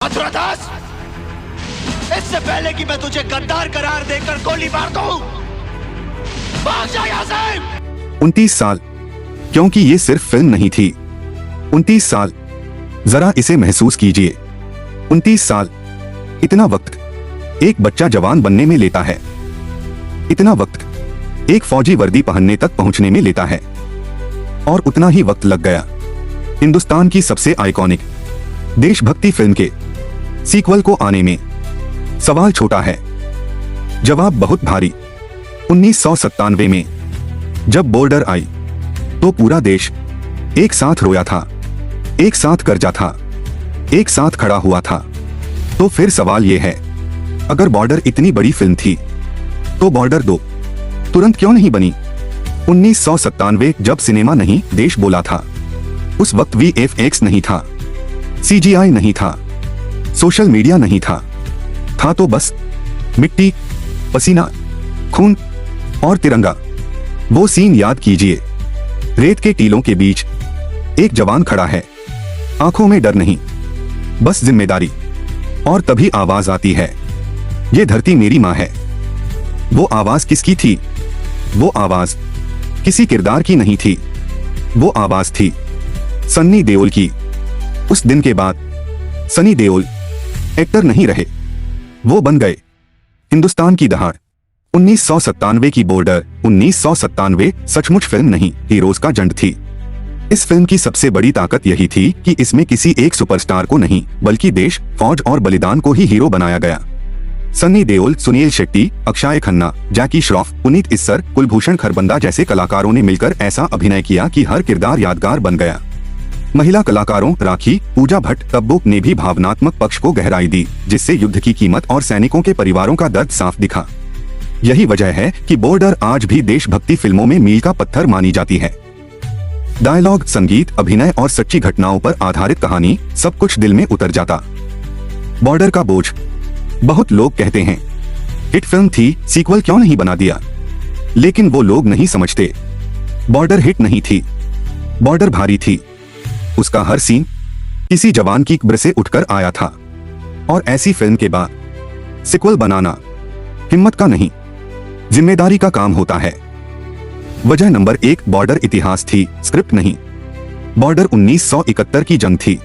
मथुरा दास, इससे पहले कि मैं तुझे गद्दार करार देकर गोली मार दूं, भाग जा यहाँ से। 29 साल, क्योंकि ये सिर्फ फिल्म नहीं थी। 29 साल, जरा इसे महसूस कीजिए। 29 साल, इतना वक्त एक बच्चा जवान बनने में लेता है। इतना वक्त एक फौजी वर्दी पहनने तक पहुंचने में लेता है। और उतना ही वक्त लग गया हिंदुस्तान की सबसे आइकॉनिक देशभक्ति फिल्म के सीक्वल को आने में। सवाल छोटा है, जवाब बहुत भारी। 1997 में जब बॉर्डर आई तो पूरा देश एक साथ रोया था, एक साथ गरजा था, एक साथ खड़ा हुआ था। तो फिर सवाल यह है, अगर बॉर्डर इतनी बड़ी फिल्म थी तो बॉर्डर 2 तुरंत क्यों नहीं बनी? 1997 जब सिनेमा नहीं देश बोला था, उस वक्त VFX नहीं था, CGI नहीं था, सोशल मीडिया नहीं था। था तो बस मिट्टी, पसीना, खून और तिरंगा। वो सीन याद कीजिए, रेत के टीलों के बीच एक जवान खड़ा है, आंखों में डर नहीं, बस जिम्मेदारी। और तभी आवाज आती है, ये धरती मेरी माँ है। वो आवाज किसकी थी? वो आवाज किसी किरदार की नहीं थी, वो आवाज थी सन्नी देओल की। उस दिन के बाद सनी देओल एक्टर नहीं रहे, वो बन गए हिंदुस्तान की दहाड़। 1997 की बॉर्डर 1997 सचमुच फिल्म नहीं, हीरोज का जंड थी। इस फिल्म की सबसे बड़ी ताकत यही थी कि इसमें किसी एक सुपरस्टार को नहीं, बल्कि देश, फौज और बलिदान को ही हीरो बनाया गया। सन्नी देओल, सुनील शेट्टी, अक्षय खन्ना, जैकी श्रॉफ, पुनीत इस्सर, कुलभूषण खरबंदा जैसे कलाकारों ने मिलकर ऐसा अभिनय किया कि हर किरदार यादगार बन गया। महिला कलाकारों राखी, पूजा भट्ट, तब्बू ने भी भावनात्मक पक्ष को गहराई दी, जिससे युद्ध की कीमत और सैनिकों के परिवारों का दर्द साफ दिखा। यही वजह है कि बॉर्डर आज भी देशभक्ति फिल्मों में मील का पत्थर मानी जाती है। डायलॉग, संगीत, अभिनय और सच्ची घटनाओं पर आधारित कहानी, सब कुछ दिल में उतर जाता। बॉर्डर का बोझ, बहुत लोग कहते हैं हिट फिल्म थी, सीक्वल क्यों नहीं बना दिया? लेकिन वो लोग नहीं समझते, बॉर्डर हिट नहीं थी, बॉर्डर भारी थी। उसका हर सीन किसी जवान की कब्र से उठकर आया था। और ऐसी फिल्म के बाद सीक्वल बनाना हिम्मत का नहीं, जिम्मेदारी का काम होता है। वजह नंबर 1, बॉर्डर इतिहास थी, स्क्रिप्ट नहीं। बॉर्डर 1971 की जंग थी,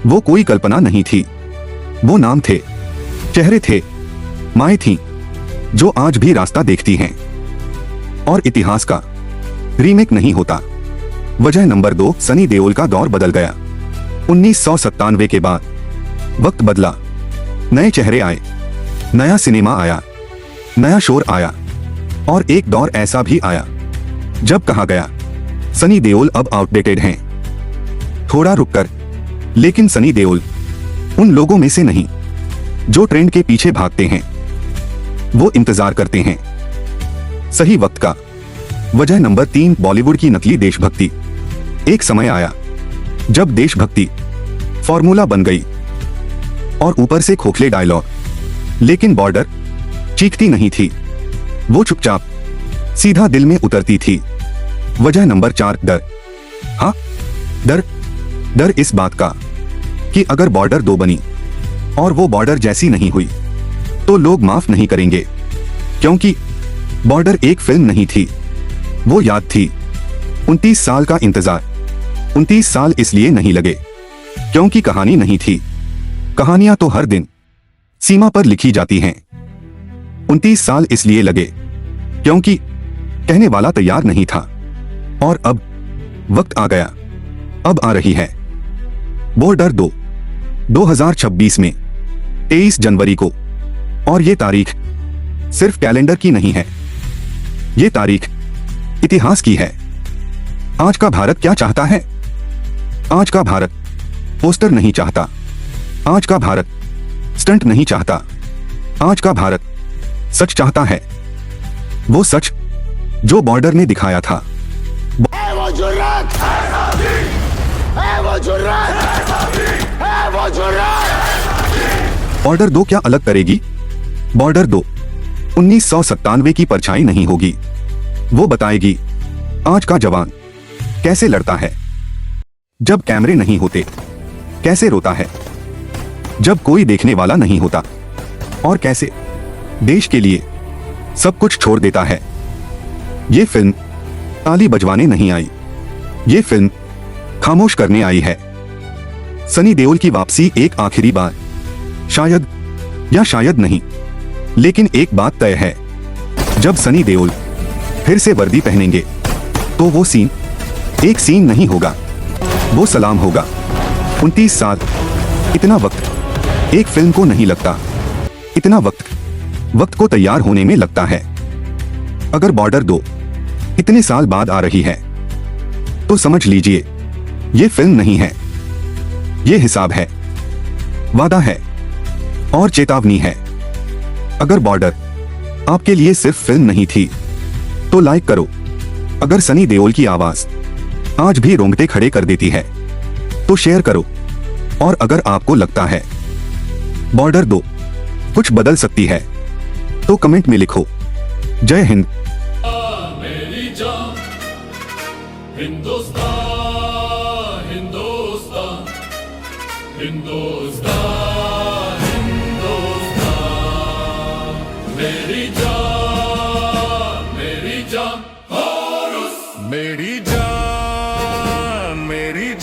वो कोई कल्पना नहीं थी। वो नाम थे, चेहरे थे, माएं थीं, जो आज भी रास्ता देखती हैं। और इतिहास का रीमेक नहीं होता। वजह नंबर 2, सनी देओल का दौर बदल गया। 1997 के बाद वक्त बदला, नए चेहरे आए, नया सिनेमा आया, नया शोर आया। और एक दौर ऐसा भी आया जब कहा गया सनी देओल अब आउटडेटेड हैं। थोड़ा रुककर, लेकिन सनी देओल उन लोगों में से नहीं जो ट्रेंड के पीछे भागते हैं, वो इंतजार करते हैं सही वक्त का। वजह नंबर 3, बॉलीवुड की नकली देशभक्ति। एक समय आया जब देशभक्ति फॉर्मूला बन गई और ऊपर से खोखले डायलॉग, लेकिन बॉर्डर चीखती नहीं थी, वो चुपचाप सीधा दिल में उतरती थी। वजह नंबर 4, डर। हाँ, डर इस बात का कि अगर बॉर्डर 2 बनी और वो बॉर्डर जैसी नहीं हुई तो लोग माफ नहीं करेंगे, क्योंकि बॉर्डर एक फिल्म नहीं थी, वो याद थी। 29 साल का इंतजार। 29 साल इसलिए नहीं लगे क्योंकि कहानी नहीं थी, कहानियां तो हर दिन सीमा पर लिखी जाती हैं। 29 साल इसलिए लगे क्योंकि कहने वाला तैयार नहीं था। और अब वक्त आ गया, अब आ रही है बॉर्डर 2 2026 में 23 जनवरी को। और ये तारीख सिर्फ कैलेंडर की नहीं है, ये तारीख इतिहास की है। आज का भारत क्या चाहता है? आज का भारत पोस्टर नहीं चाहता, आज का भारत स्टंट नहीं चाहता, आज का भारत सच चाहता है। वो सच जो बॉर्डर ने दिखाया था। वो जुर्रत है, वो जुर्रत है, वो जुर्रत। बॉर्डर 2 क्या अलग करेगी? बॉर्डर 2 1997 की परछाई नहीं होगी, वो बताएगी आज का जवान कैसे लड़ता है, जब कैमरे नहीं होते कैसे रोता है, जब कोई देखने वाला नहीं होता, और कैसे देश के लिए सब कुछ छोड़ देता है। ये फिल्म ताली बजवाने नहीं आई, ये फिल्म खामोश करने आई है। सनी देओल की वापसी एक आखिरी बार, शायद या शायद नहीं, लेकिन एक बात तय है, जब सनी देओल फिर से वर्दी पहनेंगे तो वो सीन एक सीन नहीं होगा, वो सलाम होगा। 29 साल, इतना वक्त एक फिल्म को नहीं लगता, इतना वक्त को तैयार होने में लगता है। अगर बॉर्डर 2 इतने साल बाद आ रही है तो समझ लीजिए ये फिल्म नहीं है, ये हिसाब है, वादा है और चेतावनी है। अगर बॉर्डर आपके लिए सिर्फ फिल्म नहीं थी तो लाइक करो। अगर सनी देओल की आवाज आज भी रोंगटे खड़े कर देती है तो शेयर करो। और अगर आपको लगता है बॉर्डर 2 कुछ बदल सकती है तो कमेंट में लिखो। जय हिंद। मेरी जान हिंदुस्तान, हिंदुस्तान, हिंदुस्तान, हिंदुस्तान। मेरी जान और मेरी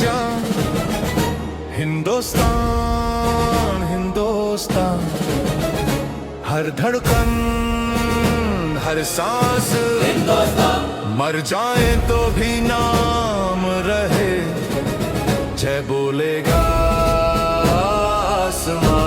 जान हिंदुस्तान, हिंदुस्तान। हर धड़कन, हर सांस हिंदुस्तान। मर जाए तो भी नाम रहे, जय बोलेगा आसमां।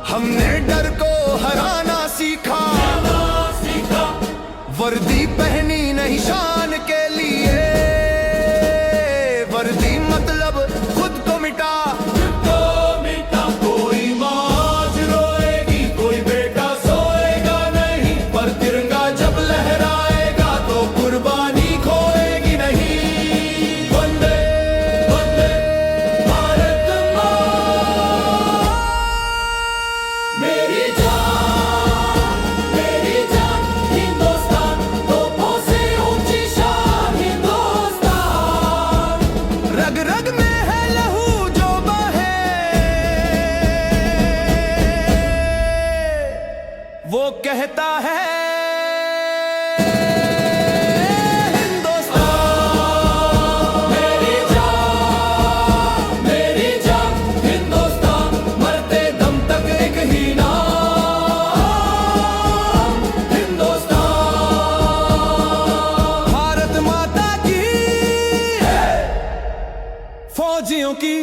हमने डर को हराना सीखा, वर्दी पहनी नहीं शान के लिए, वर्दी मतलब खुद को मिटा। कोई माँ रोएगी, कोई बेटा सोएगा नहीं, पर तिरंगा जब लहराएगा तो कुर्बानी खोएगी नहीं। वंदे वंदे भारत माँ। मेरी जान हिंदुस्तान, तोपों से ऊंची शान हिंदुस्तान। रग रग में है लहू जो बहे, वो कहता है फौजियों की